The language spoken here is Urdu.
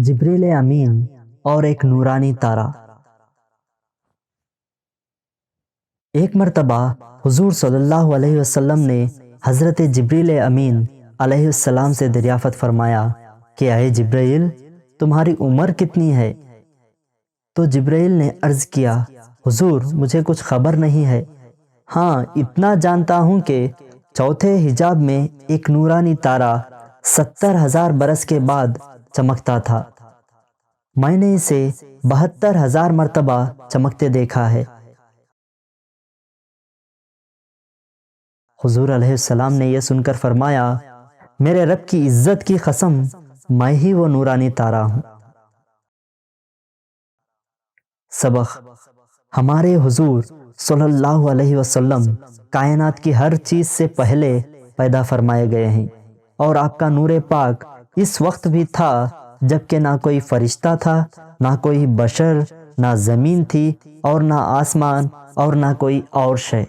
جبریل امین اور ایک نورانی تارا۔ ایک مرتبہ حضور صلی اللہ علیہ وسلم نے حضرت جبریل امین علیہ السلام سے دریافت فرمایا کہ اے جبریل، تمہاری عمر کتنی ہے؟ تو جبریل نے عرض کیا، حضور مجھے کچھ خبر نہیں ہے، ہاں اتنا جانتا ہوں کہ چوتھے حجاب میں ایک نورانی تارا 70,000 برس کے بعد چمکتا تھا، میں نے اسے 72,000 مرتبہ چمکتے دیکھا ہے۔ حضور علیہ السلام نے یہ سن کر فرمایا، میرے رب کی عزت کی قسم، میں ہی وہ نورانی تارا ہوں۔ سبق: ہمارے حضور صلی اللہ علیہ وسلم کائنات کی ہر چیز سے پہلے پیدا فرمائے گئے ہیں، اور آپ کا نور پاک اس وقت بھی تھا جبکہ نہ کوئی فرشتہ تھا، نہ کوئی بشر، نہ زمین تھی اور نہ آسمان اور نہ کوئی اور شے۔